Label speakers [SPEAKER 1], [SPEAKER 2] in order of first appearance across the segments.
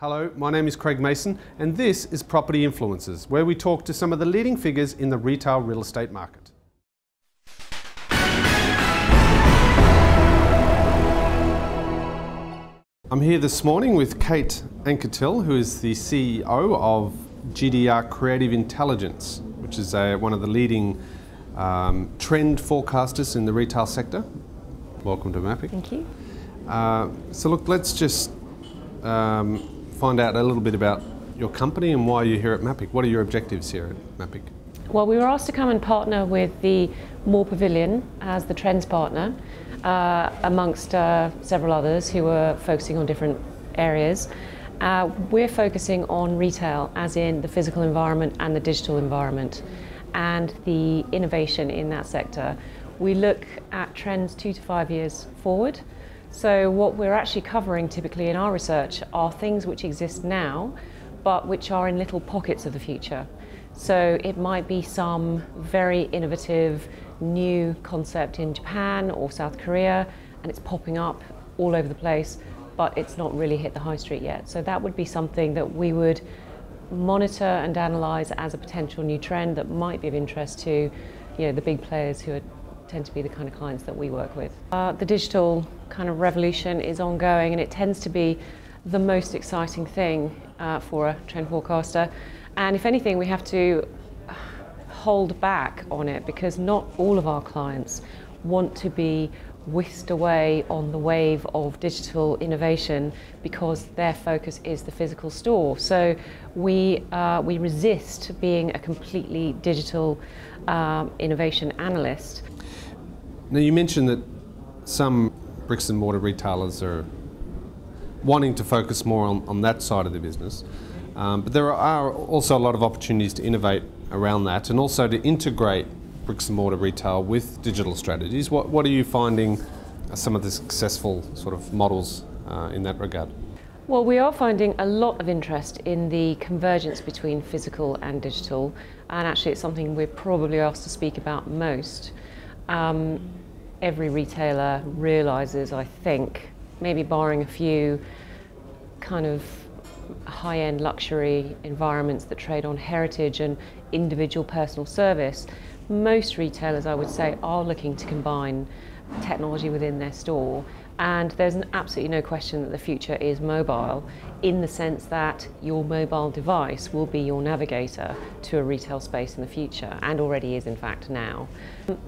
[SPEAKER 1] Hello, my name is Craig Mason and this is Property Influencers, where we talk to some of the leading figures in the retail real estate market. I'm here this morning with Kate Ancketill, who is the CEO of GDR Creative Intelligence, which is one of the leading trend forecasters in the retail sector. Welcome to MAPIC.
[SPEAKER 2] Thank you.
[SPEAKER 1] So look, let's just find out a little bit about your company and why you're here at MAPIC. What are your objectives here at MAPIC?
[SPEAKER 2] Well, we were asked to come and partner with the Moore Pavilion as the trends partner, amongst several others who were focusing on different areas. We're focusing on retail, as in the physical environment and the digital environment, and the innovation in that sector. We look at trends 2 to 5 years forward. So what we're actually covering typically in our research are things which exist now, but which are in little pockets of the future. So it might be some very innovative new concept in Japan or South Korea, and it's popping up all over the place, but it's not really hit the high street yet. So that would be something that we would monitor and analyse as a potential new trend that might be of interest to, the big players who tend to be the kind of clients that we work with. The digital kind of revolution is ongoing, and it tends to be the most exciting thing for a trend forecaster. And if anything, we have to hold back on it because not all of our clients want to be whisked away on the wave of digital innovation because their focus is the physical store. So we resist being a completely digital innovation analyst.
[SPEAKER 1] Now, you mentioned that some bricks and mortar retailers are wanting to focus more on that side of the business, but there are also a lot of opportunities to innovate around that and also to integrate bricks and mortar retail with digital strategies. What are you finding are some of the successful sort of models in that regard?
[SPEAKER 2] Well, we are finding a lot of interest in the convergence between physical and digital, and actually it's something we're probably asked to speak about most. Every retailer realises, I think, maybe barring a few kind of high-end luxury environments that trade on heritage and individual personal service, most retailers, I would say, are looking to combine technology within their store. And there's absolutely no question that the future is mobile, in the sense that your mobile device will be your navigator to a retail space in the future, and already is in fact now.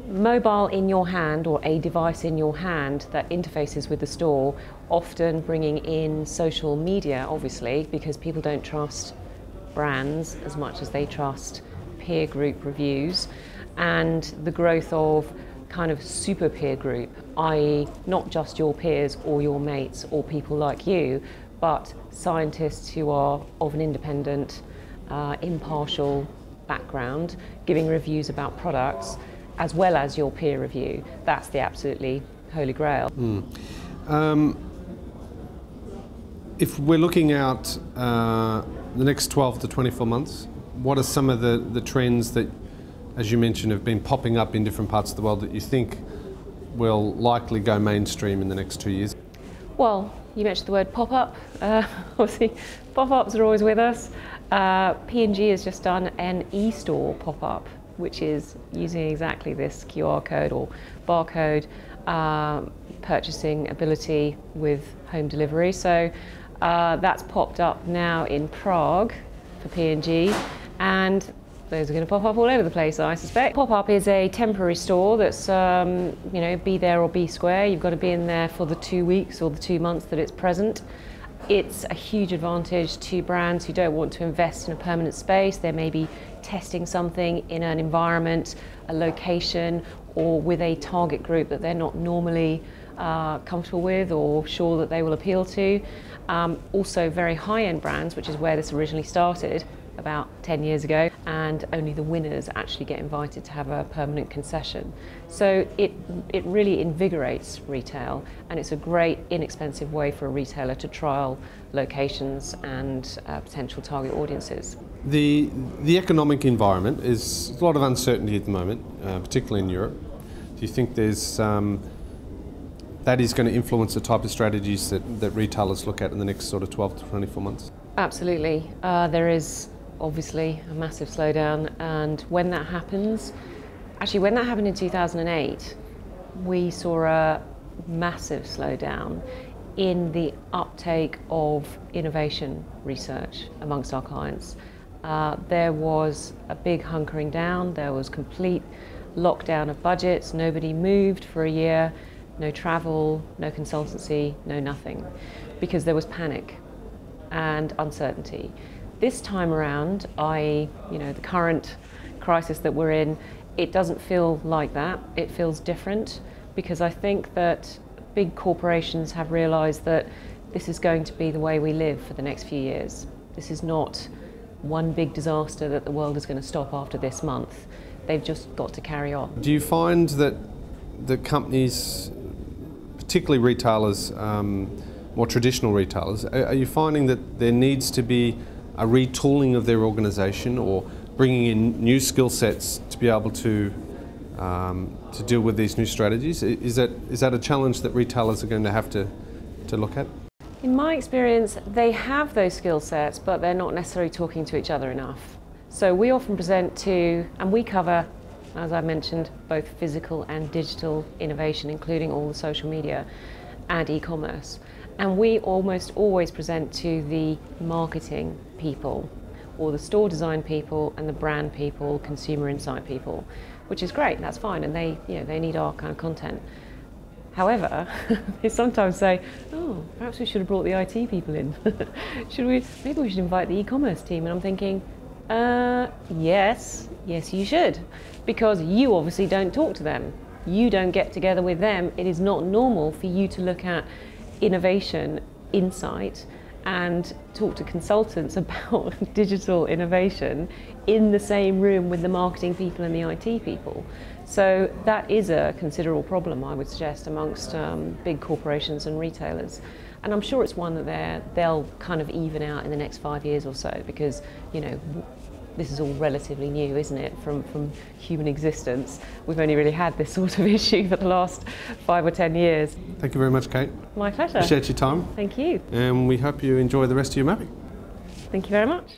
[SPEAKER 2] Mobile in your hand, or a device in your hand that interfaces with the store, often bringing in social media, obviously, because people don't trust brands as much as they trust peer group reviews, and the growth of kind of super peer group, i.e. not just your peers or your mates or people like you, but scientists who are of an independent, impartial background, giving reviews about products, as well as your peer review. That's the absolutely holy grail.
[SPEAKER 1] If we're looking out the next 12 to 24 months, what are some of the trends that, as you mentioned, have been popping up in different parts of the world that you think will likely go mainstream in the next 2 years?
[SPEAKER 2] Well, you mentioned the word pop-up. Obviously, pop-ups are always with us. P&G has just done an e-store pop-up, which is using exactly this QR code or barcode purchasing ability with home delivery. So that's popped up now in Prague for P&G, and those are going to pop up all over the place, I suspect. Pop-up is a temporary store that's, be there or be square. You've got to be in there for the 2 weeks or the 2 months that it's present. It's a huge advantage to brands who don't want to invest in a permanent space. They may be testing something in an environment, a location, or with a target group that they're not normally comfortable with or sure that they will appeal to. Also very high-end brands, which is where this originally started about 10 years ago, and only the winners actually get invited to have a permanent concession. So it really invigorates retail, and it's a great inexpensive way for a retailer to trial locations and potential target audiences.
[SPEAKER 1] The economic environment is a lot of uncertainty at the moment, particularly in Europe. Do you think there's that is going to influence the type of strategies that retailers look at in the next sort of 12 to 24 months?
[SPEAKER 2] Absolutely. There is obviously a massive slowdown, and when that happens, actually when that happened in 2008, we saw a massive slowdown in the uptake of innovation research amongst our clients. There was a big hunkering down, there was complete lockdown of budgets, nobody moved for a year, no travel, no consultancy, no nothing, because there was panic and uncertainty. This time around, the current crisis that we're in, it doesn't feel like that. It feels different, because I think that big corporations have realised that this is going to be the way we live for the next few years. This is not one big disaster that the world is going to stop after this month. They've just got to carry on.
[SPEAKER 1] Do you find that the companies, particularly retailers, more traditional retailers, are you finding that there needs to be a retooling of their organisation, or bringing in new skill sets to be able to deal with these new strategies? Is that a challenge that retailers are going to have to look at?
[SPEAKER 2] In my experience, they have those skill sets, but they're not necessarily talking to each other enough. So we often present to, and we cover, as I mentioned, both physical and digital innovation, including all the social media and e-commerce. And we almost always present to the marketing people, or the store design people, and the brand people, consumer insight people, which is great, that's fine, and they need our kind of content. However, they sometimes say, oh, perhaps we should have brought the IT people in. Maybe we should invite the e-commerce team. And I'm thinking, yes, you should, because you obviously don't talk to them. You don't get together with them. It is not normal for you to look at innovation, insight, and talk to consultants about digital innovation in the same room with the marketing people and the IT people. So that is a considerable problem, I would suggest, amongst big corporations and retailers. And I'm sure it's one that they'll kind of even out in the next 5 years or so, because, this is all relatively new, isn't it, from human existence. We've only really had this sort of issue for the last 5 or 10 years.
[SPEAKER 1] Thank you very much, Kate.
[SPEAKER 2] My pleasure.
[SPEAKER 1] Appreciate your time.
[SPEAKER 2] Thank you.
[SPEAKER 1] And we hope you enjoy the rest of your MAPIC.
[SPEAKER 2] Thank you very much.